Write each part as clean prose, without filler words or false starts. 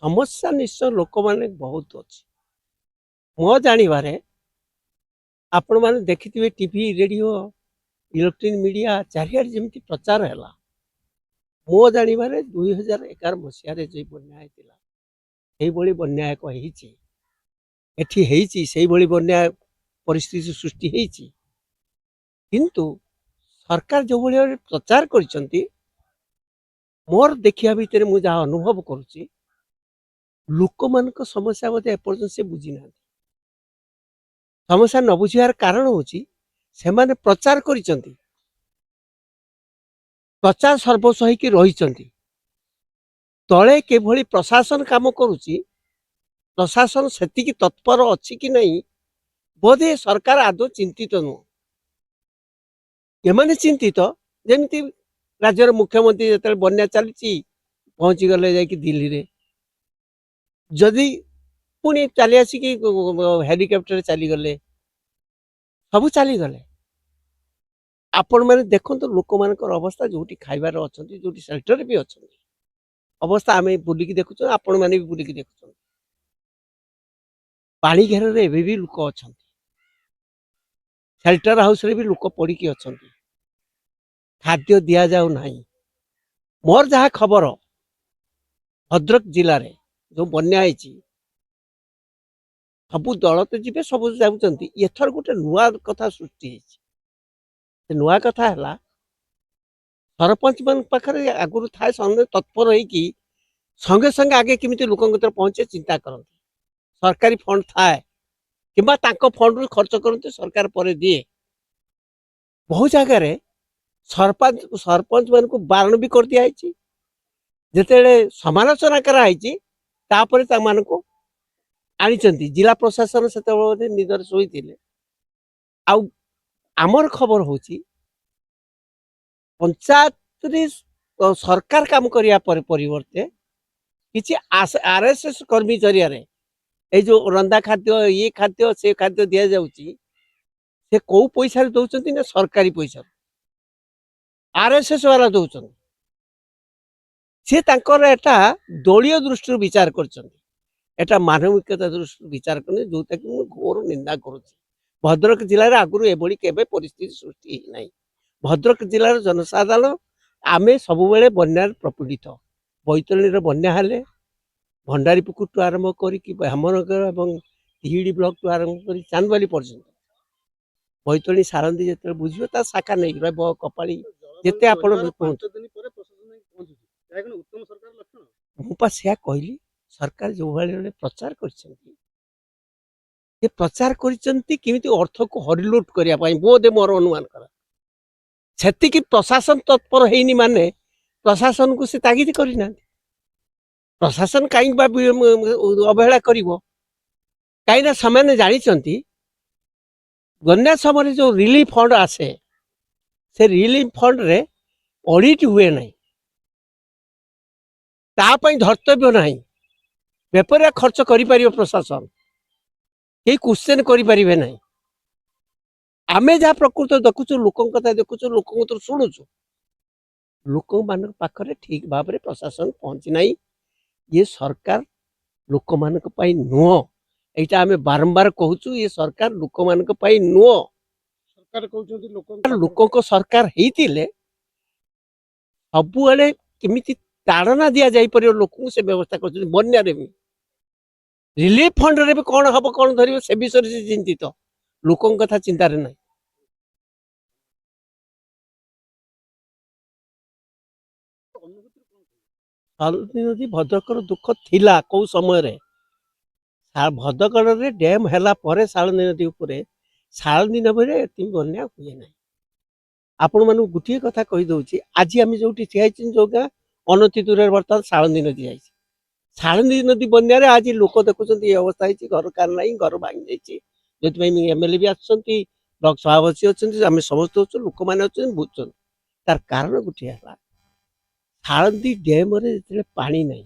समस्या निश्चय लोक माने बहुत अच्छी मो जानिबारे आपण माने देखिथिबे टीवी रेडियो इलेक्ट्रॉनिक मीडिया चारियार जेमती प्रचार हैला मो जानिबारे 2011 मसियारे जे बन्या हैतिला सेही भली बन्या एक हेची एठी हेची सेही भली बन्या परिस्थिति सृष्टि हेची किंतु सरकार जो भली प्रचार करिसंती मोर देखिया भितर मु जा अनुभव करूची लोक मानक समस्या बोधे एपर्यंत से बुझी ना समस्या न बुझियार कारण होची सेमाने प्रचार करिसंती प्रचार सर्वस्व होइकी रहिसंती तले केभली प्रशासन काम करूची प्रशासन सेतिकी तत्पर अछि कि नहीं बोधे सरकार आदौ चिंतित नु एमाने चिंतित जेमती राज्यर मुख्यमंत्री जते बन्या चलची पहुंची गले जाई कि दिल्ली रे जदि पुणी चली आसिकी हेलिकप्टर चली गले सब चली गले आपण मैंने देखो लोक मान अवस्था जो खाइबार अच्छा जो सेल्टर भी अच्छा अवस्था आम बुलिकी देखुच आपण मैंने भी बुलिकी देखुच पानी घेर भी लोक अच्छा सेल्टर हाउस रे भी लोक पड़ी अच्छा खाद्य दि जाऊ ना मोर जहाँ खबर भद्रक जिले में जो बन्या सबू दल तो जी सब जाऊँच एथर गोटे नुआ कथा सृष्टि नुआ कथा है सरपंच मान पाखे आगुरी थाए तत्पर होगी संगे संगे आगे केमी लोक पहुंचे चिंता करते सरकारी फंड थाए कि फंड रू खर्च करते सरकार पर दिए बहु जगार सरपंच सरपंच मान को बारण भी कर दिया जिते समालोचना कराई आनी जिला प्रशासन से निजर शोते आमर खबर हूँ पंचायत सरकार काम करने परिवर्ते किसी आरएसएस कर्मी जरिया ये जो रंधा खाद्य ये खाद्य से खाद्य दि जाऊँगी से कौ पैसा दौरान ना सरकारी पैसा आरएसएस वाला दौरान सी एटा दलीय दृष्टि विचार कर मानविकता दृष्टि विचार करने जोटा कि मुझे घोर निंदा करुँ भद्रक जिले में आगुरी एभली केबे परिस्थिति सृष्टि नहीं भद्रक जिलार जनसाधारण आमे सब बेले बन्या प्रपीड़ित बैतरणी बन्या हेले भंडारी पुकुर टू आरंभ करी ब्राह्मणगर और तिहिड़ी ब्लॉक टू आरंभ कर चांदबाली पर्यंत बैतरणी सारंदी जो बुझे शाखा नहीं रहा कपाड़ी जिते आप मुझे कहली सरकार जो भाई प्रचार कर अर्थ को हरिलुट करने बोधे मोर अनुमान करा सेतिकी प्रशासन तत्पर है माने प्रशासन को से तागिद करना प्रशासन कहीं अवहेला कर कहीं से जानी बन्या समय जो रिलीफ फंड आसे से रिलीफ फंड रे ऑडिट हुए ना धर्तव्य ना बेपरिया खर्च कर प्रशासन कई क्वेश्चन करें ना आमे जहाँ प्रकृत देखुचु लोक कथा देखुचु लोक शुणुचु लोक मान पाखरे ठीक भाव में प्रशासन पहुंची ना ये सरकार लोक मान नुह यहाँ आम बारंबार कहूँ ये सरकार लोक मान नुह लोक सरकार होते सबुआले केमी ताड़ना दि जापर लोक से व्यवस्था कर बन्या भी रिलीफ फंड रे भी कौन हम कौन धर से विषय से चिंतित लोक कथा चिंतार ना शालनी नदी भद्रकर दुख थिला कौ समय भद्रगढ़ रे डैम हैला परे शालनी नदी उपरे शालनी नदी एति बन्या हुए ना आपण मानू गोटे कथा कही दउची आज आम जो ठिया जो गाँ अनति दूर बर्तमान शालनी नदी जाइए शालनी नदी बन्या आज लोक देखुं ये अवस्था है घर कार ना घर भांगी जाइए एमएलए भी आसुँच ब्लॉक सभापति अच्छा आम समस्त अच्छे लोक मैंने अच्छे बुझुन तार कारण गोटे है शालंदी डैम रे जो पानी नहीं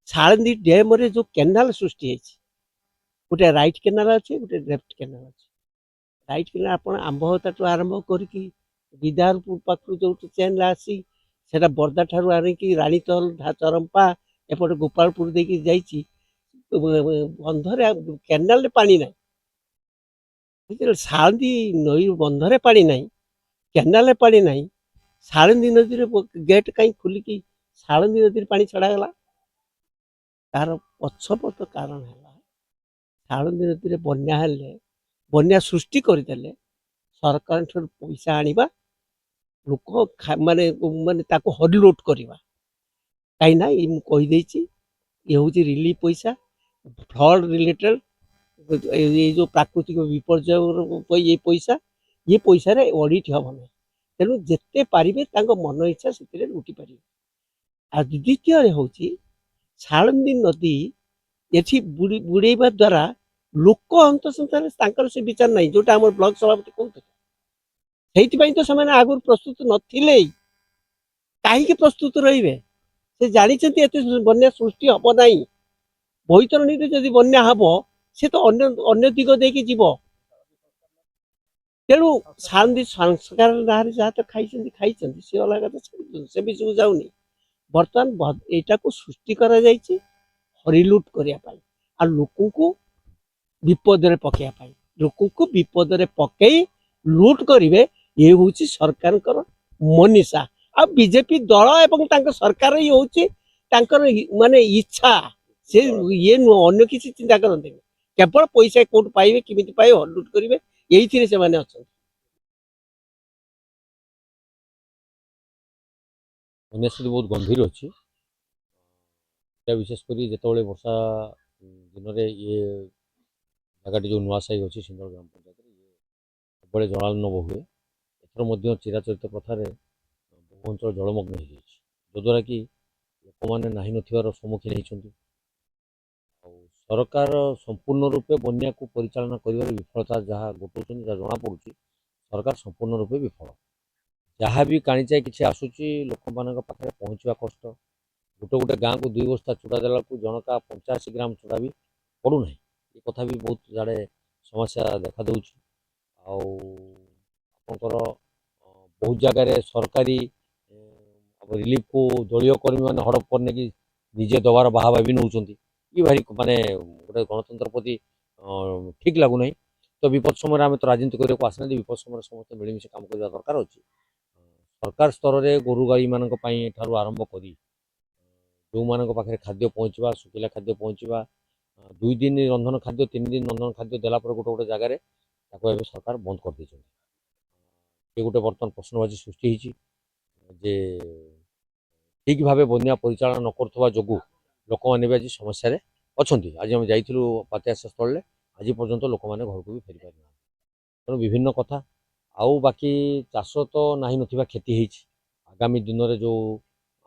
शालंदी डैम रे जो केनाल सृष्टि गोटे राइट केनाल अच्छे गोटे लेफ्ट केनाल अच्छे राइट केनाल आप आंबहता आरंभ करके ବିଦାରପୁର ପାଖରୁ ଯୋଉଠି ଚେନ୍ ଆସି ସେଟା ବର୍ଦ୍ଦା ଠାରୁ ଆଣିକି ରାଣୀତହଲ ଚରମ୍ପା ଏପଟେ ଗୋପାଳପୁର ଦେଇକି ଯାଇଛି ବନ୍ଧରେ କେନାଲରେ ପାଣି ନାହିଁ। ଯେତେବେଳେ ସାଳନ୍ଦୀ ନଈ ବନ୍ଧରେ ପାଣି ନାହିଁ, କେନାଲରେ ପାଣି ନାହିଁ, ସାଳନ୍ଦୀ ନଦୀରେ ଗେଟ୍ କାହିଁ ଖୋଲିକି ସାଳନ୍ଦୀ ନଦୀରେ ପାଣି ଛଡ଼ାଗଲା? ତାର ପଛପଟ କାରଣ ହେଲା ସାଳନ୍ଦୀ ନଦୀରେ ବନ୍ୟା ହେଲେ, ବନ୍ୟା ସୃଷ୍ଟି କରିଦେଲେ ସରକାରଙ୍କଠାରୁ ପଇସା ଆଣିବା, ଲୋକ ମାନେ ମାନେ ତାକୁ ହରିଲୋଟ କରିବା। କାହିଁକି ନା ମୁଁ କହିଦେଇଛି ଇଏ ହେଉଛି ରିଲିଫ ପଇସା, ଫ୍ଲଡ୍ ରିଲେଟେଡ୍ ଏଇ ଯେଉଁ ପ୍ରାକୃତିକ ବିପର୍ଯ୍ୟୟ ଇଏ ପଇସାରେ ଅଡିଟ୍ ହେବ ନାହିଁ। ତେଣୁ ଯେତେ ପାରିବେ ତାଙ୍କ ମନ ଇଚ୍ଛା ସେଥିରେ ଲୁଟି ପାରିବେ। ଆଉ ଦ୍ୱିତୀୟରେ ହେଉଛି ସାଳନ୍ଦୀ ନଦୀ ଏଠି ବୁଡେଇବା ଦ୍ୱାରା ଲୋକ ହନ୍ତସନ୍ତରେ ତାଙ୍କର ସେ ବିଚାର ନାହିଁ, ଯୋଉଟା ଆମର ବ୍ଲକ ସଭାପତି କହୁଥିଲେ। ସେଇଥିପାଇଁ ତ ସେମାନେ ଆଗରୁ ପ୍ରସ୍ତୁତ ନଥିଲେ। କାହିଁକି ପ୍ରସ୍ତୁତ ରହିବେ? ସେ ଜାଣିଛନ୍ତି ଏତେ ବନ୍ୟା ସୃଷ୍ଟି ହବ ନାହିଁ। ବୈତରଣୀରେ ଯଦି ବନ୍ୟା ହବ ସେ ତ ଅନ୍ୟ ଦିଗ ଦେଇକି ଯିବ। ତେଣୁ ସାଳନ୍ଦୀ ସଂସ୍କାର ନାଁରେ ଯାହା ତ ଖାଇଛନ୍ତି ସେ ଅଲଗା କଥା, ସେ ବିଷୟକୁ ଯାଉନି। ବର୍ତ୍ତମାନ ଏଇଟାକୁ ସୃଷ୍ଟି କରାଯାଇଛି ହରିଲୁଟ କରିବା ପାଇଁ, ଆଉ ଲୋକଙ୍କୁ ବିପଦରେ ପକେଇବା ପାଇଁ। ଲୋକଙ୍କୁ ବିପଦରେ ପକେଇ ଲୁଟ କରିବେ, ଇଏ ହେଉଛି ସରକାରଙ୍କର ମନୀଷା। ଆଉ ବିଜେପି ଦଳ ଏବଂ ତାଙ୍କ ସରକାର ହିଁ ହେଉଛି ତାଙ୍କର ମାନେ ଇଚ୍ଛା। ସେ ଇଏ ନୁହଁ, ଅନ୍ୟ କିଛି ଚିନ୍ତା କରନ୍ତିନି। କେବଳ ପଇସା କୋଉଠୁ ପାଇବେ, କେମିତି ପାଇବେ, ହରିଲୁଟ କରିବେ, ଏଇଥିରେ ସେମାନେ ଅଛନ୍ତି। ବନ୍ୟାସ୍ଥିତି ବହୁତ ଗମ୍ଭୀର ଅଛି। এটা ବିଶେଷ କରି ଯେତେବେଳେ ବର୍ଷା ଦିନରେ ଇଏ ଜାଗାଟି ଯେଉଁ ନୂଆସାହି ଅଛି ସିନ୍ଦଳ ଗ୍ରାମ ପଞ୍ଚାୟତରେ ଇଏ ସବୁବେଳେ ଜଳାର୍ଣ୍ଣବ ହୁଏ। ଏଥର ମଧ୍ୟ ଚିରାଚରିତ ପ୍ରଥାରେ ବହୁ ଅଞ୍ଚଳ ଜଳମଗ୍ନ ହୋଇଯାଇଛି, ଯଦ୍ୱାରା କି ଲୋକମାନେ ନାହିଁ ନଥିବାର ସମ୍ମୁଖୀନ ହୋଇଛନ୍ତି। ଆଉ ସରକାର ସମ୍ପୂର୍ଣ୍ଣ ରୂପେ ବନ୍ୟାକୁ ପରିଚାଳନା କରିବାରେ ବିଫଳତା ଯାହା ଘଟୁଛନ୍ତି, ଯାହା ଜଣାପଡ଼ୁଛି ସରକାର ସମ୍ପୂର୍ଣ୍ଣ ରୂପେ ବିଫଳ। ଯାହା ବି କାଣିଚାଏ କିଛି ଆସୁଛି ଲୋକମାନଙ୍କ ପାଖରେ ପହଞ୍ଚିବା କଷ୍ଟ। ଗୋଟେ ଗାଁକୁ 2 ବସ୍ତା ଚୁଡ଼ା ଦେଲାକୁ ଜଣକା 85 ଗ୍ରାମ ଚୁଡ଼ା ବି ପଡ଼ୁନାହିଁ। ଏ କଥା ବି ବହୁତ ଜାଡ଼େ ସମସ୍ୟା ଦେଖାଦେଉଛି। ଆଉ ଆପଣଙ୍କର ବହୁତ ଜାଗାରେ ସରକାରୀ ରିଲିଫକୁ ଦଳୀୟ କର୍ମୀମାନେ ହଡ଼ପ କରି ନେଇକି ନିଜେ ଦେବାର ବାହାବା ବି ନେଉଛନ୍ତି। ଇଏ ଭାରି ମାନେ ଗୋଟେ ଗଣତନ୍ତ୍ର ପ୍ରତି ଠିକ୍ ଲାଗୁନାହିଁ। ତ ବିପଦ ସମୟରେ ଆମେ ତ ରାଜନୀତି କରିବାକୁ ଆସିନାହାନ୍ତି, ବିପଦ ସମୟରେ ସମସ୍ତେ ମିଳିମିଶି କାମ କରିବା ଦରକାର ଅଛି। ସରକାର ସ୍ତରରେ ଗୋରୁ ଗାଈମାନଙ୍କ ପାଇଁ ଠାରୁ ଆରମ୍ଭ କରି ଯେଉଁମାନଙ୍କ ପାଖରେ ଖାଦ୍ୟ ପହଞ୍ଚିବା, ଶୁଖିଲା ଖାଦ୍ୟ ପହଞ୍ଚିବା, 2 ଦିନ ରନ୍ଧନ ଖାଦ୍ୟ, 3 ଦିନ ରନ୍ଧନ ଖାଦ୍ୟ ଦେଲା ପରେ ଗୋଟେ ଜାଗାରେ ତାକୁ ଏବେ ସରକାର ବନ୍ଦ କରିଦେଇଛନ୍ତି। ଏ ଗୋଟେ ବର୍ତ୍ତମାନ ପ୍ରଶ୍ନବାଚୀ ସୃଷ୍ଟି ହେଇଛି ଯେ ଠିକ୍ ଭାବେ ବନ୍ୟା ପରିଚାଳନା ନ କରୁଥିବା ଯୋଗୁଁ ଲୋକମାନେ ବି ଆଜି ସମସ୍ୟାରେ ଅଛନ୍ତି। ଆଜି ଆମେ ଯାଇଥିଲୁ ବାତ୍ୟା ଆଶ୍ରୟସ୍ଥଳରେ, ଆଜି ପର୍ଯ୍ୟନ୍ତ ଲୋକମାନେ ଘରକୁ ବି ଫେରିପାରିନାହାନ୍ତି। ତେଣୁ ବିଭିନ୍ନ କଥା। ଆଉ ବାକି ଚାଷ ତ ନାହିଁ ନଥିବା କ୍ଷତି ହେଇଛି। ଆଗାମୀ ଦିନରେ ଯେଉଁ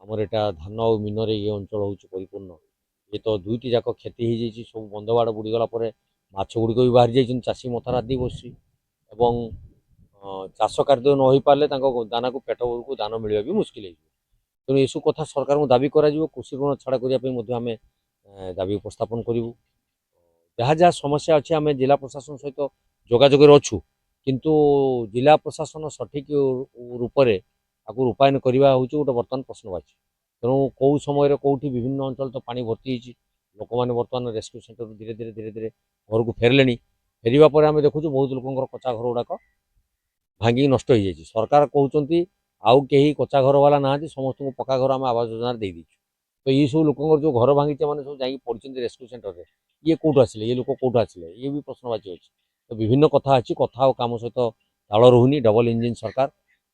ଆମର ଏଇଟା ଧାନ ଆଉ ମିନରେ ଇଏ ଅଞ୍ଚଳ ହେଉଛି ପରିପୂର୍ଣ୍ଣ, ଇଏ ତ ଦୁଇଟି ଯାକ କ୍ଷତି ହେଇଯାଇଛି। ସବୁ ବନ୍ଧବାଡ଼ ବୁଡ଼ିଗଲା ପରେ ମାଛ ଗୁଡ଼ିକ ବି ବାହାରି ଯାଇଛନ୍ତି, ଚାଷୀ ମଥାର ଆଦି ବସିଛି। ଏବଂ ଚାଷ କାର୍ଯ୍ୟ ନ ହୋଇପାରିଲେ ତାଙ୍କ ଦାନାକୁ ପେଟ ବେଳକୁ ଦାନ ମିଳିବା ବି ମୁସ୍କିଲ ହେଇଯିବ। ତେଣୁ ଏସବୁ କଥା ସରକାରଙ୍କୁ ଦାବି କରାଯିବ। କୃଷି ଋଣ ଛାଡ଼ କରିବା ପାଇଁ ମଧ୍ୟ ଆମେ ଦାବି ଉପସ୍ଥାପନ କରିବୁ। ଯାହା ଯାହା ସମସ୍ୟା ଅଛି ଆମେ ଜିଲ୍ଲା ପ୍ରଶାସନ ସହିତ ଯୋଗାଯୋଗରେ ଅଛୁ, କିନ୍ତୁ ଜିଲ୍ଲା ପ୍ରଶାସନ ସଠିକ୍ ରୂପରେ ତାକୁ ରୂପାୟନ କରିବା ହେଉଛି ଗୋଟେ ବର୍ତ୍ତମାନ ପ୍ରଶ୍ନବାଚୀ। ତେଣୁ କେଉଁ ସମୟରେ କେଉଁଠି ବିଭିନ୍ନ ଅଞ୍ଚଳ ତ ପାଣି ଭର୍ତ୍ତି ହେଇଛି। ଲୋକମାନେ ବର୍ତ୍ତମାନ ରେସ୍କ୍ୟୁ ସେଣ୍ଟରରୁ ଧୀରେ ଧୀରେ ଘରକୁ ଫେରିଲେଣି। ଫେରିବା ପରେ ଆମେ ଦେଖୁଛୁ ବହୁତ ଲୋକଙ୍କର କଚ୍ଚା ଘର ଗୁଡ଼ାକ ଭାଙ୍ଗିକି ନଷ୍ଟ ହେଇଯାଇଛି। ସରକାର କହୁଛନ୍ତି ଆଉ କେହି କଚ୍ଚା ଘର ବାଲା ନାହାନ୍ତି, ସମସ୍ତଙ୍କୁ ପକ୍କା ଘର ଆମେ ଆବାସ ଯୋଜନାରେ ଦେଇଦେଇଛୁ। ତ ଏଇସବୁ ଲୋକଙ୍କର ଯେଉଁ ଘର ଭାଙ୍ଗିଛି, ମାନେ ସବୁ ଯାଇକି ପଡ଼ିଛନ୍ତି ରେସ୍କ୍ୟୁ ସେଣ୍ଟରରେ, ଇଏ କେଉଁଠୁ ଆସିଲେ, ଇଏ ଲୋକ କେଉଁଠୁ ଆସିଲେ, ଇଏ ବି ପ୍ରଶ୍ନବାଚୀ ଅଛି। ତ ବିଭିନ୍ନ କଥା ଅଛି, କଥା ଆଉ କାମ ସହିତ ତାଳ ରହୁନି। ଡବଲ ଇଞ୍ଜିନ୍ ସରକାର।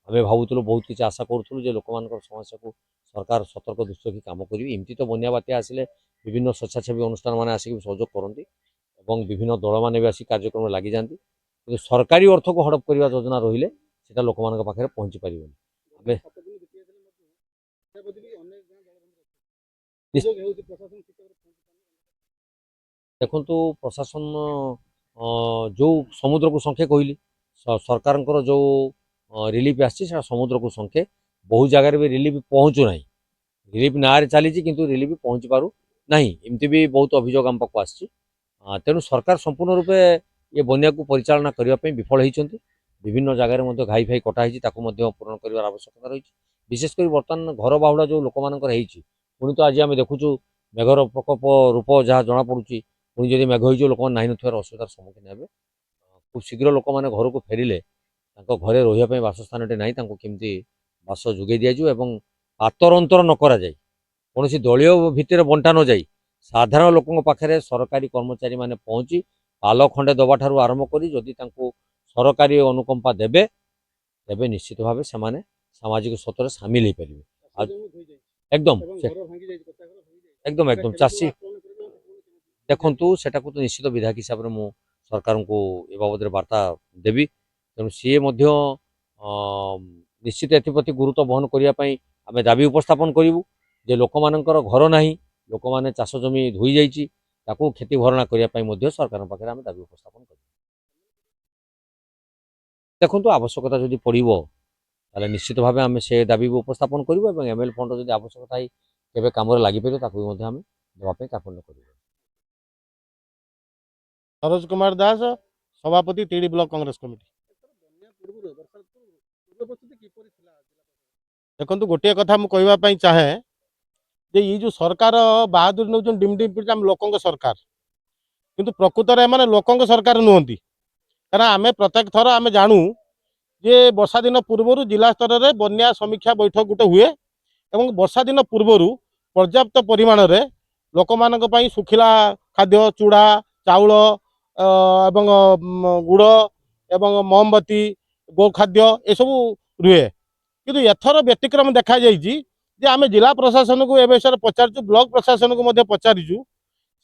ଆମେ ଭାବୁଥିଲୁ, ବହୁତ କିଛି ଆଶା କରୁଥିଲୁ ଯେ ଲୋକମାନଙ୍କର ସମସ୍ୟାକୁ ସରକାର ସତର୍କ ଦୃଷ୍ଟି ରଖି କାମ କରିବେ। ଏମିତି ତ ବନ୍ୟା ବାତ୍ୟା ଆସିଲେ ବିଭିନ୍ନ ସ୍ୱେଚ୍ଛାସେବୀ ଅନୁଷ୍ଠାନମାନେ ଆସିକି ସହଯୋଗ କରନ୍ତି ଏବଂ ବିଭିନ୍ନ ଦଳମାନେ ବି ଆସି କାର୍ଯ୍ୟକ୍ରମରେ ଲାଗିଯାଆନ୍ତି। କିନ୍ତୁ ସରକାରୀ ଅର୍ଥକୁ ହଡ଼ପ କରିବା ଯୋଜନା ରହିଲେ ସେଟା ଲୋକମାନଙ୍କ ପାଖରେ ପହଞ୍ଚି ପାରିବନି। ଆମେ ଦେଖନ୍ତୁ, ପ୍ରଶାସନ ଯେଉଁ ସମୁଦ୍ରକୁ ସଂଖ୍ୟା କହିଲି, ସରକାରଙ୍କର ଯେଉଁ ରିଲିଫ୍ ଆସିଛି ସେଟା ସମୁଦ୍ରକୁ ସଂଖ୍ୟା। ବହୁ ଜାଗାରେ ବି ରିଲିଫ୍ ପହଞ୍ଚୁନାହିଁ। ରିଲିଫ୍ ନାଁରେ ଚାଲିଛି କିନ୍ତୁ ରିଲିଫ୍ ପହଞ୍ଚି ପାରୁନାହିଁ। ଏମିତି ବି ବହୁତ ଅଭିଯୋଗ ଆମ ପାଖକୁ ଆସିଛି। ତେଣୁ ସରକାର ସମ୍ପୂର୍ଣ୍ଣ ରୂପେ ଏ ବନ୍ୟାକୁ ପରିଚାଳନା କରିବା ପାଇଁ ବିଫଳ ହୋଇଛନ୍ତି। विभिन्न जगार घाई फाई कटा होती पूरण कर आवश्यकता रही विशेषकर बर्तमान घर बाहुड़ा जो लोक मान पुणी तो आज आम देखुचु मेघर प्रकोप रूप जहाँ जमापड़ी पुणी जब मेघ हो लोक ना असुविधार सम्मुखीन हे खूब शीघ्र लोक मैंने घर को फेरिले घरे रही बासस्थान ना केमती बास जोगे दिज्व और पातर अंतर न करा जाए कौन दलीय भित्तिर बंटा न जाए साधारण लोकों पाखे सरकारी कर्मचारी माने पहुँची पाल खंडे दबा ठारू आरंभ करी जदि सरकारी अनुकंपा देबे तेबे निश्चित भाव से सामाजिक स्रोत सामिल हो पारे एकदम एकदम एकदम चाषी देखु सेटा तो निश्चित विधायक हिसाब से मु सरकार को ए बाबद वार्ता देवी तेणु सी निश्चित एप्रति गुरुत्व बहन करने आम दाबी उपस्थापन करूँ जे लोक मानकर घर ना लोक मैंने चाष जमी धोई जाइए क्षति भरणा करने सरकार पाखे आम दाबी उपस्थापन कर देखु आवश्यकता जदि पड़ो ताले निश्चित भाव आम से दाबी उपस्थापन करूँ एमएल फंड जब आवश्यकता केवे काम लगिपर आम देवाई कार्पण्य कर सरोज कुमार दास सभापति टीडी ब्लॉक कांग्रेस कमिटी देखो गोटे कथा मुझे कहवाई चाहे जे ये जो सरकार बहादुर नौ डिम डिम पीड़े लोकों सरकार किंतु प्रकृत में लोकों सरकार नुहति कारण आम प्रत्येक थर आम जानू जे वर्षा दिन पूर्व जिला स्तर में बन्या समीक्षा बैठक गोटे हुए और वर्षा दिन पूर्व पर्याप्त परिमाण में लोक मान सुखिला खाद्य चूड़ा चाउल एवं गुड़ एवं मोमबत्ती गोखाद्य ये सब रुहे किंतु एथर व्यतिक्रम देखा जाइए जे आम जिला प्रशासन को ए विषय पचारू ब्लॉक प्रशासन को पचारिचु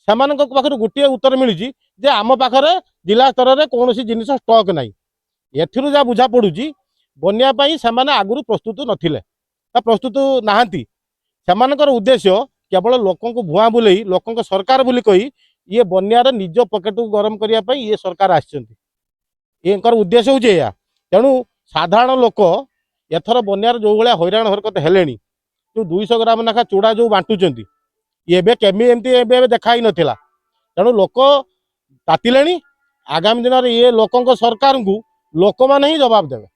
से गोटे उत्तर मिली जे आम पाखे जिला स्तर में कौन जिन स्टॉक ना एथिरू जहाँ बुझा पड़ुची बन्यापाई से आगुरी प्रस्तुत नथिले प्रस्तुत नहांती सेमानकर उद्देश्य केवल लोकों को भुआ बुले लोकों सरकार बोली कही ये बन्यार निज पकेट को गरम करने ये सरकार आर उद्देश्य हूँ या तेणु साधारण लोक एथर बन्यार जो भाया हैरान हरकत हेले जो 200 ग्राम नाखा चूड़ा जो बांटुंट ये केमी एमती देखाई नाला तेणु लोक तातिले आगामी दिन में ये लोकों सरकार को लोक मैंने ही जवाब देवे।